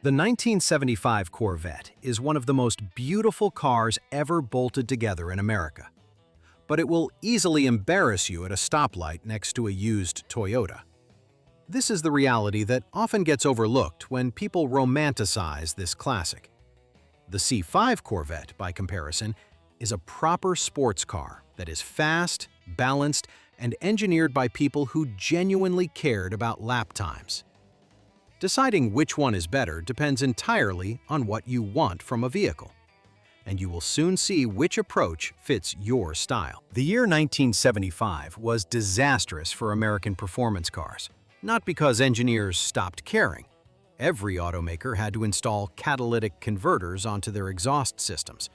The 1975 Corvette is one of the most beautiful cars ever bolted together in America. But it will easily embarrass you at a stoplight next to a used Toyota. This is the reality that often gets overlooked when people romanticize this classic. The C5 Corvette, by comparison, is a proper sports car that is fast, balanced, and engineered by people who genuinely cared about lap times. Deciding which one is better depends entirely on what you want from a vehicle, and you will soon see which approach fits your style. The year 1975 was disastrous for American performance cars, not because engineers stopped caring. Every automaker had to install catalytic converters onto their exhaust systems,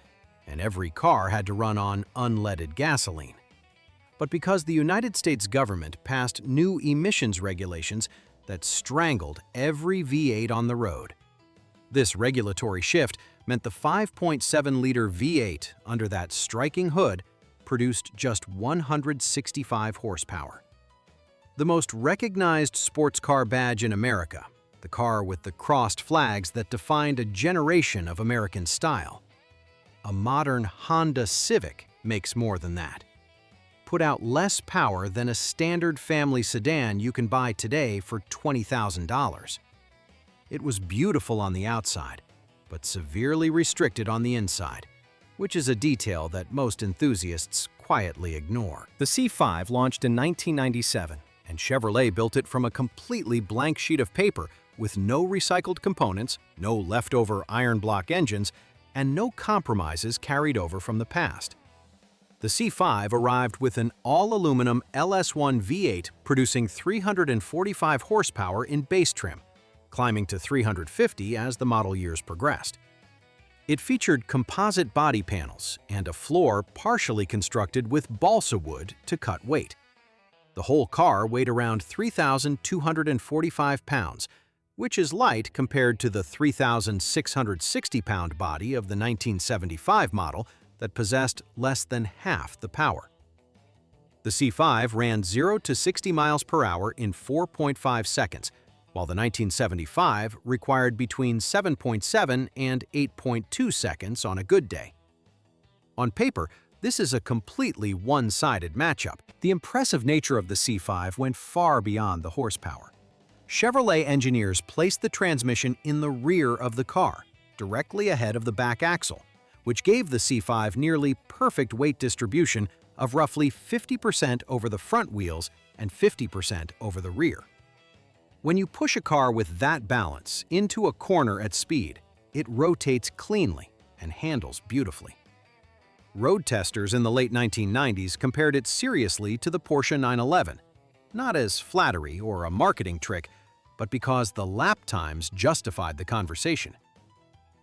and every car had to run on unleaded gasoline. But because the United States government passed new emissions regulations that strangled every V8 on the road. This regulatory shift meant the 5.7-liter V8 under that striking hood produced just 165 horsepower. The most recognized sports car badge in America, the car with the crossed flags that defined a generation of American style. A modern Honda Civic makes more than that. Put out less power than a standard family sedan you can buy today for $20,000. It was beautiful on the outside, but severely restricted on the inside, which is a detail that most enthusiasts quietly ignore. The C5 launched in 1997, and Chevrolet built it from a completely blank sheet of paper with no recycled components, no leftover iron block engines, and no compromises carried over from the past. The C5 arrived with an all-aluminum LS1 V8 producing 345 horsepower in base trim, climbing to 350 as the model years progressed. It featured composite body panels and a floor partially constructed with balsa wood to cut weight. The whole car weighed around 3,245 pounds, which is light compared to the 3,660-pound body of the 1975 model that possessed less than half the power. The C5 ran 0 to 60 miles per hour in 4.5 seconds, while the 1975 required between 7.7 and 8.2 seconds on a good day. On paper, this is a completely one-sided matchup. The impressive nature of the C5 went far beyond the horsepower. Chevrolet engineers placed the transmission in the rear of the car, directly ahead of the back axle, which gave the C5 nearly perfect weight distribution of roughly 50% over the front wheels and 50% over the rear. When you push a car with that balance into a corner at speed, it rotates cleanly and handles beautifully. Road testers in the late 1990s compared it seriously to the Porsche 911, not as flattery or a marketing trick, but because the lap times justified the conversation.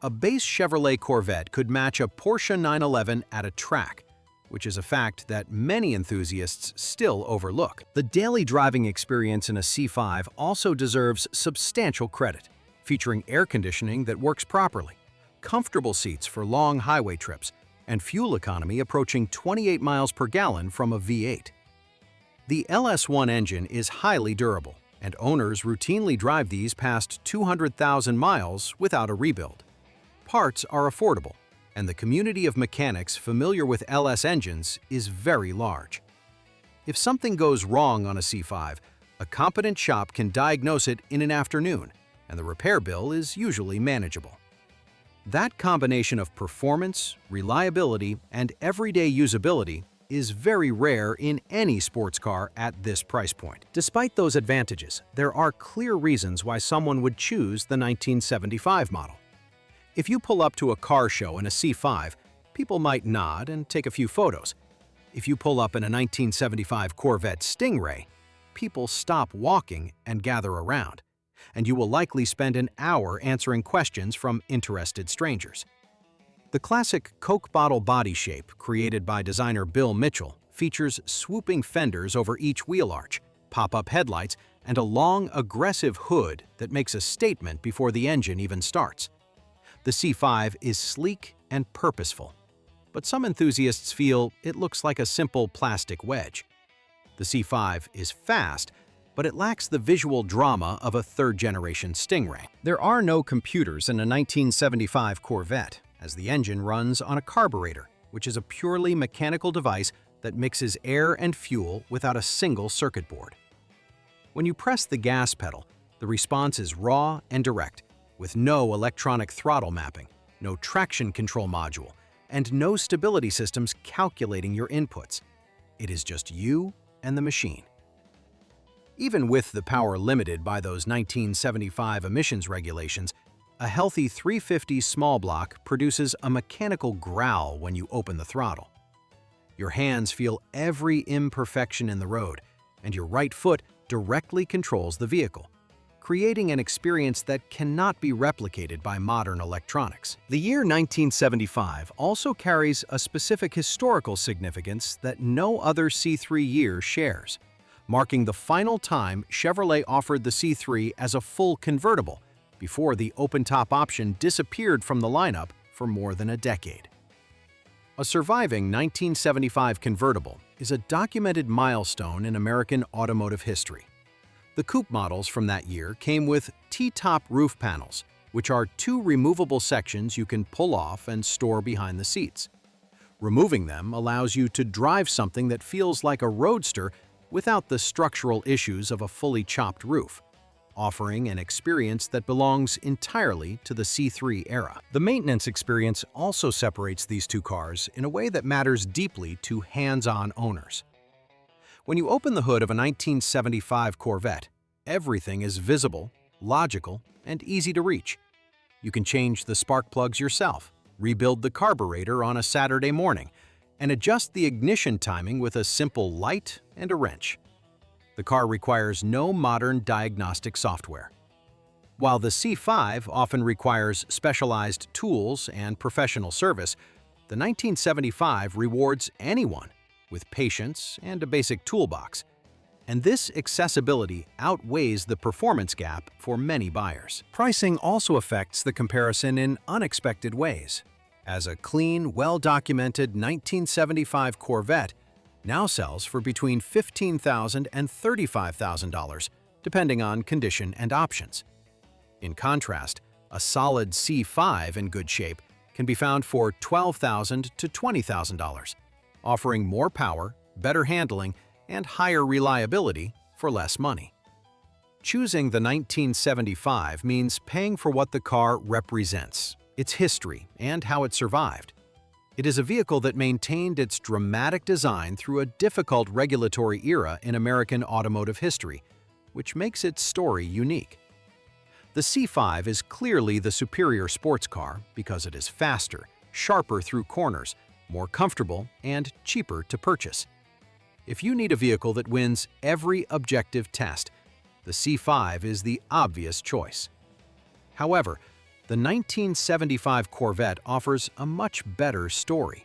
A base Chevrolet Corvette could match a Porsche 911 at a track, which is a fact that many enthusiasts still overlook. The daily driving experience in a C5 also deserves substantial credit, featuring air conditioning that works properly, comfortable seats for long highway trips, and fuel economy approaching 28 miles per gallon from a V8. The LS1 engine is highly durable, and owners routinely drive these past 200,000 miles without a rebuild. Parts are affordable, and the community of mechanics familiar with LS engines is very large. If something goes wrong on a C5, a competent shop can diagnose it in an afternoon, and the repair bill is usually manageable. That combination of performance, reliability, and everyday usability is very rare in any sports car at this price point. Despite those advantages, there are clear reasons why someone would choose the 1975 model. If you pull up to a car show in a C5, people might nod and take a few photos. If you pull up in a 1975 Corvette Stingray, people stop walking and gather around, and you will likely spend an hour answering questions from interested strangers. The classic Coke bottle body shape created by designer Bill Mitchell features swooping fenders over each wheel arch, pop-up headlights, and a long, aggressive hood that makes a statement before the engine even starts. The C5 is sleek and purposeful, but some enthusiasts feel it looks like a simple plastic wedge. The C5 is fast, but it lacks the visual drama of a third-generation Stingray. There are no computers in a 1975 Corvette, as the engine runs on a carburetor, which is a purely mechanical device that mixes air and fuel without a single circuit board. When you press the gas pedal, the response is raw and direct, with no electronic throttle mapping, no traction control module, and no stability systems calculating your inputs. It is just you and the machine. Even with the power limited by those 1975 emissions regulations, a healthy 350 small block produces a mechanical growl when you open the throttle. Your hands feel every imperfection in the road, and your right foot directly controls the vehicle, creating an experience that cannot be replicated by modern electronics. The year 1975 also carries a specific historical significance that no other C3 year shares, marking the final time Chevrolet offered the C3 as a full convertible before the open-top option disappeared from the lineup for more than a decade. A surviving 1975 convertible is a documented milestone in American automotive history. The coupe models from that year came with T-top roof panels, which are two removable sections you can pull off and store behind the seats. Removing them allows you to drive something that feels like a roadster without the structural issues of a fully chopped roof, offering an experience that belongs entirely to the C3 era. The maintenance experience also separates these two cars in a way that matters deeply to hands-on owners. When you open the hood of a 1975 Corvette, everything is visible, logical, and easy to reach. You can change the spark plugs yourself, rebuild the carburetor on a Saturday morning, and adjust the ignition timing with a simple light and a wrench. The car requires no modern diagnostic software. While the C5 often requires specialized tools and professional service, the 1975 rewards anyone with patience and a basic toolbox. And this accessibility outweighs the performance gap for many buyers. Pricing also affects the comparison in unexpected ways, as a clean, well-documented 1975 Corvette now sells for between $15,000 and $35,000, depending on condition and options. In contrast, a solid C5 in good shape can be found for $12,000 to $20,000, offering more power, better handling, and higher reliability for less money. Choosing the 1975 means paying for what the car represents, its history, and how it survived. It is a vehicle that maintained its dramatic design through a difficult regulatory era in American automotive history, which makes its story unique. The C5 is clearly the superior sports car because it is faster, sharper through corners, more comfortable, and cheaper to purchase. If you need a vehicle that wins every objective test, the C5 is the obvious choice. However, the 1975 Corvette offers a much better story.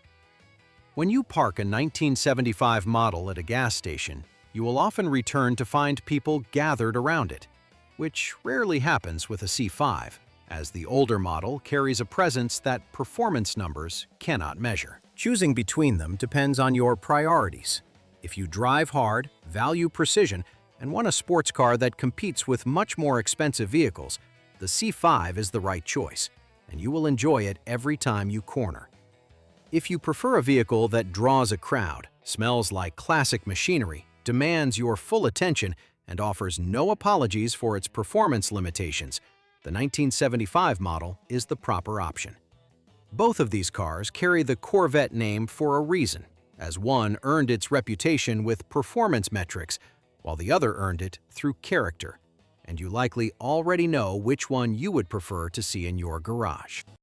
When you park a 1975 model at a gas station, you will often return to find people gathered around it, which rarely happens with a C5, as the older model carries a presence that performance numbers cannot measure. Choosing between them depends on your priorities. If you drive hard, value precision, and want a sports car that competes with much more expensive vehicles, the C5 is the right choice, and you will enjoy it every time you corner. If you prefer a vehicle that draws a crowd, smells like classic machinery, demands your full attention, and offers no apologies for its performance limitations, the 1975 model is the proper option. Both of these cars carry the Corvette name for a reason, as one earned its reputation with performance metrics, while the other earned it through character. And you likely already know which one you would prefer to see in your garage.